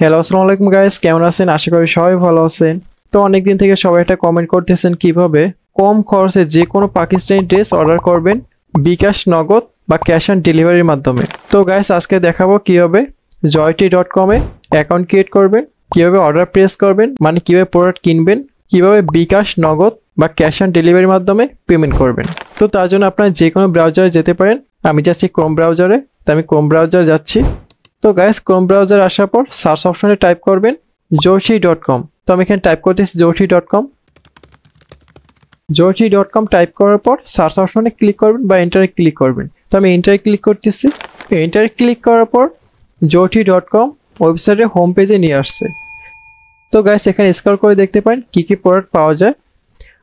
Hello, আসসালামু আলাইকুম guys, কেমন আছেন? আশা করি সবাই ভালো আছেন। তো অনেকদিন থেকে সবাই একটা কমেন্ট করতেছেন কিভাবে কম খরচে যে কোনো পাকিস্তানি ড্রেস অর্ডার করবেন বিকাশ, নগদ বা ক্যাশ অন ডেলিভারির মাধ্যমে। তো গাইস আজকে দেখাবো কিভাবে joytree.com এ অ্যাকাউন্ট ক্রিয়েট করবেন, কিভাবে অর্ডার প্লেস করবেন, মানে কিভাবে প্রোডাক্ট কিনবেন, কিভাবে বিকাশ, নগদ বা ক্যাশ অন ডেলিভারির মাধ্যমে পেমেন্ট করবেন। তো তার জন্য আপনারা যে কোনো ব্রাউজারে যেতে পারেন। আমি যাচ্ছি ক্রোম ব্রাউজারে, তো আমি ক্রোম ব্রাউজার যাচ্ছি। তো গাইস ক্রোম ব্রাউজার আসার পর সার্চ অপশনে টাইপ করবেন joytree.com। তো আমি এখানে টাইপ করতেছি joytree.com। joytree.com টাইপ করার পর সার্চ অপশনে ক্লিক করবেন বা এন্টারে ক্লিক করবেন। তো আমি এন্টারে ক্লিক করতেছি। এন্টারে ক্লিক করার পর joytree.com ওয়েবসাইটের হোম পেজে নিয়ে আসছে। তো গাইস এখানে স্ক্রল করে দেখতে পারেন কি কি প্রোডাক্ট পাওয়া যায়।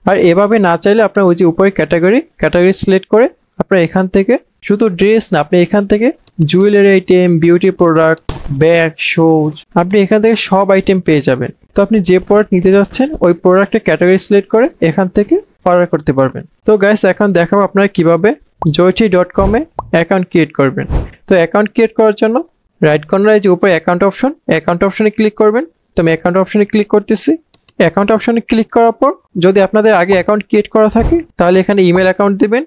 আর এভাবে না চাইলে আপনার ওই যে উপরে ক্যাটাগরি সিলেক্ট করে আপনার এখান থেকে শুধু ড্রেস না, আপনি এখান থেকে jewellery item, beauty product, bag, shoes, আপনি এখান থেকে সব আইটেম পেয়ে যাবেন। তো আপনি যে প্রোডাক্ট নিতে যাচ্ছেন ওই প্রোডাক্টের ক্যাটাগরি সিলেক্ট করে এখান থেকে অর্ডার করতে পারবেন। তো গাইস এখন দেখাবো আপনারা কিভাবে joytree.com এ অ্যাকাউন্ট ক্রিয়েট করবেন। তো অ্যাকাউন্ট ক্রিয়েট করার জন্য রাইট কর্নারে যে উপরে অ্যাকাউন্ট অপশনে ক্লিক করবেন। তো আমি অ্যাকাউন্ট অপশনে ক্লিক করতেছি। অ্যাকাউন্ট অপশনে ক্লিক করার পর যদি আপনাদের আগে অ্যাকাউন্ট ক্রিয়েট করা থাকে তাহলে এখানে ইমেল অ্যাকাউন্ট দিবেন।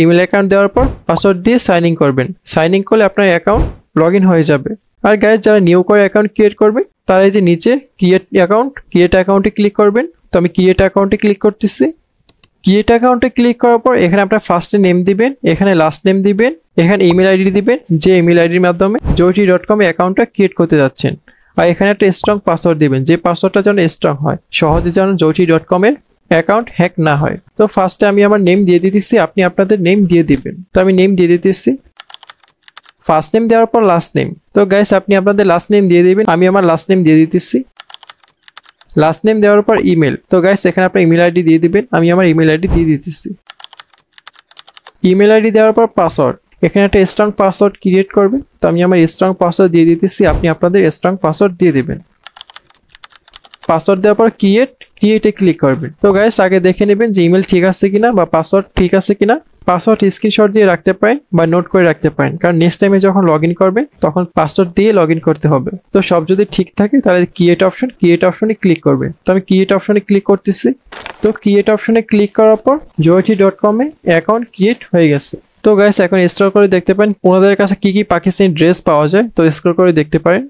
ইমেল অ্যাকাউন্ট দেওয়ার পর পাসওয়ার্ড দিয়ে সাইন ইন করবেন। সাইন ইন করলে আপনার অ্যাকাউন্ট লগ ইন হয়ে যাবে। আর গাইজ যারা নিউ করে অ্যাকাউন্ট ক্রিয়েট করবে তারা এই যে নিচে ক্রিয়েট অ্যাকাউন্টে ক্লিক করবেন। তো আমি ক্রিয়েট অ্যাকাউন্টে ক্লিক করতেছি। ক্রিয়েট অ্যাকাউন্টে ক্লিক করার পর এখানে আপনার ফার্স্টে নেম দিবেন, এখানে লাস্ট নেম দিবেন, এখানে ইমেল আইডি দিবেন যে ইমেল আইডির মাধ্যমে joytree.com এ অ্যাকাউন্টটা ক্রিয়েট করতে যাচ্ছেন। আর এখানে একটা স্ট্রং পাসওয়ার্ড দিবেন, যে পাসওয়ার্ডটা যেন স্ট্রং হয়, সহজে যেন joytree.com এর অ্যাকাউন্ট হ্যাক না হয়। তো ফার্স্টে আমি আমার নেম দিয়ে দিতেছি, আপনি আপনাদের নেম দিয়ে দিবেন। তো আমি নেম দিয়ে দিতেছি, ফার্স্ট নেম দেওয়ার পর লাস্ট নেম। তো গাইস আপনি আপনাদের লাস্ট নেম দিয়ে দিবেন, আমি আমার লাস্ট নেম দিয়ে দিতেছি। লাস্ট নেম দেওয়ার পর ইমেল। তো গাইস এখানে আপনার ইমেল আইডি দিয়ে দিবেন, আমি আমার ইমেল আইডি দিয়ে দিতেছি। ইমেল আইডি দেওয়ার পর পাসওয়ার্ড, এখানে একটা স্ট্রং পাসওয়ার্ড ক্রিয়েট করবে। তো আমি আমার স্ট্রং পাসওয়ার্ড দিয়ে দিতেছি, আপনি আপনাদের স্ট্রং পাসওয়ার্ড দিয়ে দিবেন। পাসওয়ার্ড দেওয়ার পর ক্রিয়েটে ক্লিক করবেন। তো গাইস আগে দেখে নেবেন যে ইমেল ঠিক আছে কিনা বা পাসওয়ার্ড ঠিক আছে কিনা। পাসওয়ার্ড স্ক্রিনশট দিয়ে রাখতে পারেন বা নোট করে রাখতে পারেন, কারণ নেক্সট টাইমে যখন লগ ইন করবেন তখন পাসওয়ার্ড দিয়ে লগ ইন করতে হবে। তো সব যদি ঠিক থাকে তাহলে ক্রিয়েট অপশনে ক্লিক করবেন। তো আমি ক্রিয়েট অপশনে ক্লিক করতেছি। তো ক্রিয়েট অপশনে ক্লিক করার পর joytree.com এ অ্যাকাউন্ট ক্রিয়েট হয়ে গেছে। তো গাইস এখন স্ক্রল করে দেখতে পারেন ওনাদের কাছে কি কি পাকিস্তানি ড্রেস পাওয়া যায়। তো স্ক্রল করে দেখতে পারেন।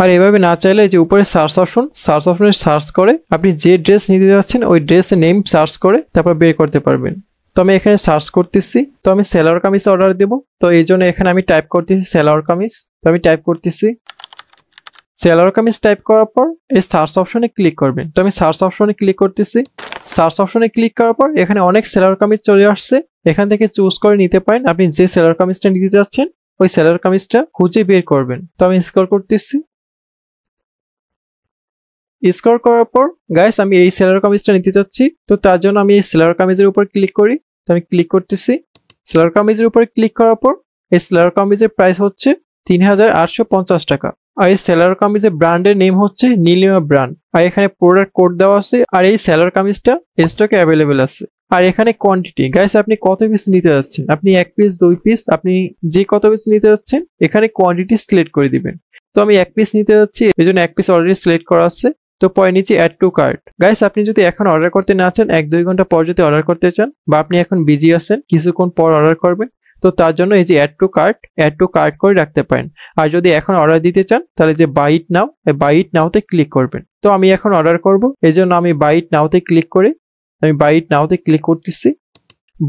আর এভাবে না চাইলে যে উপরে সার্চ অপশনে সার্চ করে আপনি যে ড্রেস নিতে যাচ্ছেন ওই ড্রেসের নেম সার্চ করে তারপর বের করতে পারবেন। তো আমি এখানে সার্চ করতেছি। তো আমি সেলোয়ার কামিজ অর্ডার দেব। তো এই জন্য এখানে আমি টাইপ করতেছি সেলোয়ার কামিজ। তো আমি টাইপ করতেছি সেলোয়ার কামিজ। টাইপ করার পর এই সার্চ অপশনে ক্লিক করবেন। তো আমি সার্চ অপশনে ক্লিক করতেছি। সার্চ অপশনে ক্লিক করার পর এখানে অনেক সেলোয়ার কামিজ চলে আসছে, এখান থেকে চুজ করে নিতে পারেন। আপনি যে সেলোয়ার কামিজটা নিতে যাচ্ছেন ওই সেলোয়ার কামিজটা খুঁজে বের করবেন। তো আমি স্ক্রল করতেছি। স্ক্রল করার পর গাইস আমি এই সেলার কামিজটা নিতে চাচ্ছি। তো তার জন্য আমি এই সেলার কামিজের উপর ক্লিক করি। তো আমি ক্লিক করতেছি। সেলার কামিজের উপর ক্লিক করার পর এই সেলার কামিজের প্রাইস হচ্ছে ৩,৮৫০ টাকা। আর এই সেলার কামিজের ব্র্যান্ডের নেম হচ্ছে নীলিমা ব্র্যান্ড। আর এখানে প্রোডাক্ট কোড দেওয়া আছে। আর এই সেলার কামিজটা স্টকে অ্যাভেলেবেল আছে। আর এখানে কোয়ান্টিটি গাইস আপনি কত পিস নিতে যাচ্ছেন, আপনি 1 পিস 2 পিস, আপনি যে কত পিস নিতে যাচ্ছেন এখানে কোয়ান্টিটি সিলেক্ট করে দিবেন। তো আমি 1 পিস নিতে যাচ্ছি, এই জন্য 1 পিস অলরেডি সিলেক্ট করা আছে। তো পরে নিচে অ্যাড টু কার্ট। গাইস আপনি যদি এখন অর্ডার করতে না চান, 1-2 ঘন্টা পর যদি অর্ডার করতে চান বা আপনি এখন বিজি আছেন কিছুক্ষণ পর অর্ডার করবেন, তো তার জন্য এই যে অ্যাড টু কার্ট করে রাখতে পারেন। আর যদি এখন অর্ডার দিতে চান তাহলে যে বাই ইট নাওতে ক্লিক করবেন। তো আমি এখন অর্ডার করব, এই জন্য আমি বাই ইট নাওতে ক্লিক করে আমি বাই ইট নাওতে ক্লিক করতেছি।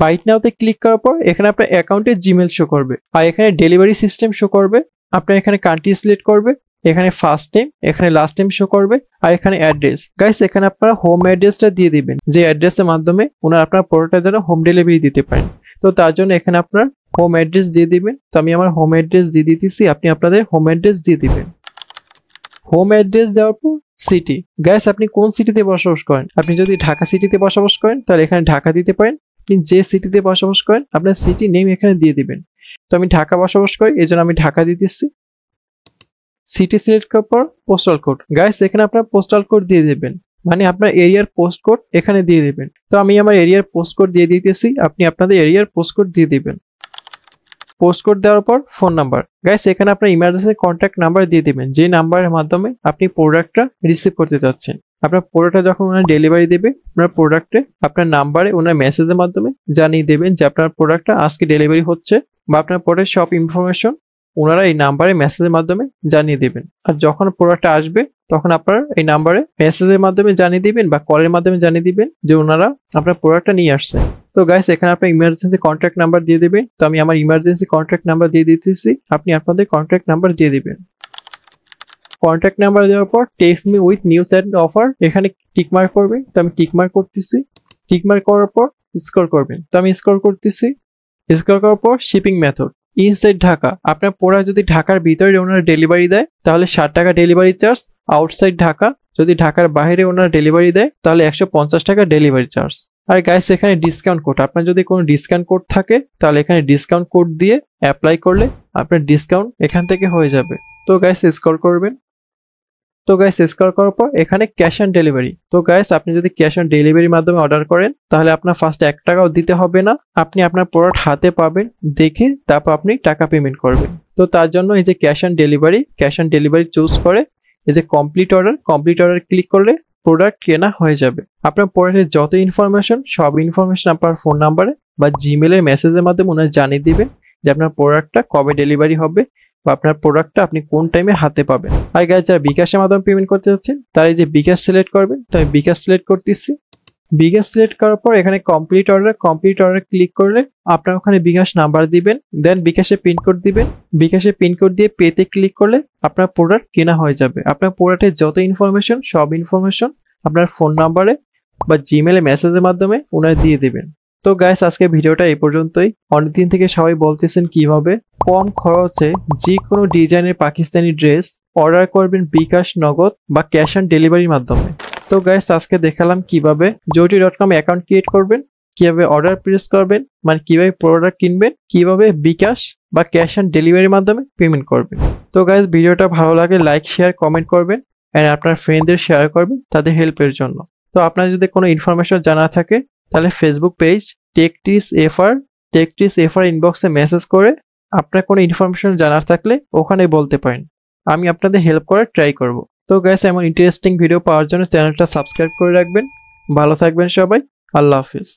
বাই ইট নাওতে ক্লিক করার পর এখানে আপনার অ্যাকাউন্টে জিমেল শো করবে আর এখানে ডেলিভারি সিস্টেম শো করবে। আপনার এখানে কান্ট্রি সিলেক্ট করবে, এখানে ফার্স্ট নেম, এখানে লাস্ট নেম শো করবে আর এখানে অ্যাড্রেস। গাইস এখানে আপনারা হোম অ্যাড্রেসটা দিয়ে দিবেন, যে অ্যাড্রেসের মাধ্যমে ওনারা আপনার প্রোডাক্টটা যেন হোম ডেলিভারি দিতে পারেন। তো তার জন্য এখানে আপনার হোম অ্যাড্রেস দিয়ে দিবেন। তো আমি আমার হোম অ্যাড্রেস দিয়ে দিতেছি, আপনি আপনাদের হোম অ্যাড্রেস দিয়ে দিবেন। হোম অ্যাড্রেস দেওয়ার পর সিটি। গাইস আপনি কোন সিটিতে বসবাস করেন, আপনি যদি ঢাকা সিটিতে বসবাস করেন তাহলে এখানে ঢাকা দিতে পারেন। আপনি যে সিটিতে বসবাস করেন আপনার সিটি নেম এখানে দিয়ে দিবেন। তো আমি ঢাকা বসবাস করি, এই জন্য আমি ঢাকা দিতেছি। সিটি সিলেক্ট করার পর পোস্টাল কোড। গাইস এখানে আপনার পোস্টাল কোড দিয়ে দেবেন, মানে আপনার এরিয়ার পোস্ট কোড এখানে দিয়ে দেবেন। তো আমি আমার এরিয়ার পোস্ট কোড দিয়ে দিতেছি, আপনি আপনাদের এরিয়ার পোস্ট কোড দিয়ে দিবেন। পোস্ট কোড দেওয়ার পর ফোন নাম্বার। গাইস এখানে আপনার ইমার্জেন্সি কন্ট্যাক্ট নাম্বার দিয়ে দিবেন, যে নাম্বারের মাধ্যমে আপনি প্রোডাক্টটা রিসিভ করতে চাচ্ছেন। আপনার প্রোডাক্টটা যখন ওনার ডেলিভারি দেবে, আপনার প্রোডাক্টে আপনার নাম্বারে ওনার মেসেজের মাধ্যমে জানিয়ে দেবেন যে আপনার প্রোডাক্টটা আজকে ডেলিভারি হচ্ছে, বা আপনার প্রোডাক্টের সব ইনফরমেশন ওনারা এই নাম্বারে মেসেজের মাধ্যমে জানিয়ে দেবেন। আর যখন প্রোডাক্টটা আসবে তখন আপনার এই নাম্বারে মেসেজের মাধ্যমে জানিয়ে দিবেন বা কলের মাধ্যমে জানিয়ে দিবেন যে ওনারা আপনার প্রোডাক্টটা নিয়ে আসছে। তো গাইস এখানে আপনার ইমার্জেন্সি কন্ট্যাক্ট নাম্বার দিয়ে দেবেন। তো আমি আমার ইমার্জেন্সি কন্ট্যাক্ট নাম্বার দিয়ে দিতেছি, আপনি আপনাদের কন্ট্যাক্ট নাম্বার দিয়ে দিবেন। কন্ট্যাক্ট নাম্বার দেওয়ার পর text me with news and offer এখানে টিকমার্ক করবেন। তো আমি টিকমার্ক করতেছি। টিকমার্ক করার পর স্ক্রল করবেন। তো আমি স্ক্রল করতেছি। স্ক্রল করার পর শিপিং মেথড ইনসাইড ঢাকা। আপনার প্রোডাক্ট যদি ঢাকার ভিতরে ওনারা ডেলিভারি দেয় তাহলে 60 টাকা ডেলিভারি চার্জ। আউটসাইড ঢাকা যদি ঢাকার বাইরে ওনারা ডেলিভারি দেয় তাহলে 150 টাকা ডেলিভারি চার্জ। আর গাইস এখানে ডিসকাউন্ট কোড, আপনার যদি কোনো ডিসকাউন্ট কোড থাকে তাহলে এখানে ডিসকাউন্ট কোড দিয়ে অ্যাপ্লাই করলে আপনার ডিসকাউন্ট এখান থেকে হয়ে যাবে। তো গাইস স্ক্রল করবেন। তো গাইস স্ক্রল করার পর এখানে ক্যাশ অন ডেলিভারি। তো গাইস আপনি যদি ক্যাশ অন ডেলিভারির মাধ্যমে অর্ডার করেন তাহলে আপনার ফার্স্ট 1 টাকাও দিতে হবে না, আপনি আপনার প্রোডাক্ট হাতে পাবেন, দেখে তারপর আপনি টাকা পেমেন্ট করবেন। তো তার জন্য এই যে ক্যাশ অন ডেলিভারি চুজ করে এই যে কমপ্লিট অর্ডার ক্লিক করলে প্রোডাক্ট কেনা হয়ে যাবে। আপনার প্রোডাক্টের যত ইনফরমেশন সব ইনফরমেশন আপনার ফোন নাম্বারে বা জিমেলের মেসেজের মাধ্যমে ওনারা জানিয়ে দিবেন যে আপনার প্রোডাক্টটা কবে ডেলিভারি হবে বা আপনার প্রোডাক্টটা আপনি কোন টাইমে হাতে পাবেন। আর গাইস যারা বিকাশের মাধ্যমে পেমেন্ট করতে যাচ্ছেন তারা এই যে বিকাশ সিলেক্ট করবেন। তো আমি বিকাশ সিলেক্ট করতেছি। বিকাশ সিলেক্ট করার পর এখানে কমপ্লিট অর্ডার ক্লিক করলে আপনার ওখানে বিকাশ নাম্বার দিবেন, দেন বিকাশে পিনকোড দিবেন। বিকাশে পিনকোড দিয়ে পেতে ক্লিক করলে আপনার প্রোডাক্ট কেনা হয়ে যাবে। আপনার প্রোডাক্টের যত ইনফরমেশন সব ইনফরমেশন আপনার ফোন নাম্বারে বা জিমেলে মেসেজের মাধ্যমে ওনারা দিয়ে দেবেন। তো গাইস আজকে ভিডিওটা এই পর্যন্তই। অনেকদিন থেকে সবাই বলতেছেন কিভাবে কম খরচে যে কোনো ডিজাইনের পাকিস্তানি ড্রেস অর্ডার করবেন বিকাশ, নগদ বা ক্যাশ অন ডেলিভারির মাধ্যমে। তো গাইস আজকে দেখালাম কিভাবে joti.com অ্যাকাউন্ট ক্রিয়েট করবেন, কিভাবে অর্ডার প্লেস করবেন, মানে কিভাবে প্রোডাক্ট কিনবেন, কিভাবে বিকাশ বা ক্যাশ অন ডেলিভারির মাধ্যমে পেমেন্ট করবেন। তো গাইস ভিডিওটা ভালো লাগে লাইক, শেয়ার, কমেন্ট করবেন এন্ড আপনার ফ্রেন্ডদের শেয়ার করবেন তাদের হেল্পের জন্য। তো আপনার যদি কোনো ইনফরমেশন জানা থাকে তাহলে ফেসবুক পেজ টেকটিস এফআর ইনবক্সে মেসেজ করে আপনার কোনো ইনফরমেশন জানার থাকলে ওখানে বলতে পারেন, আমি আপনাদের হেল্প করার ট্রাই করব। তো গাইস এমন ইন্টারেস্টিং ভিডিও পাওয়ার জন্য চ্যানেলটা সাবস্ক্রাইব করে রাখবেন। ভালো থাকবেন সবাই, আল্লাহ হাফিজ।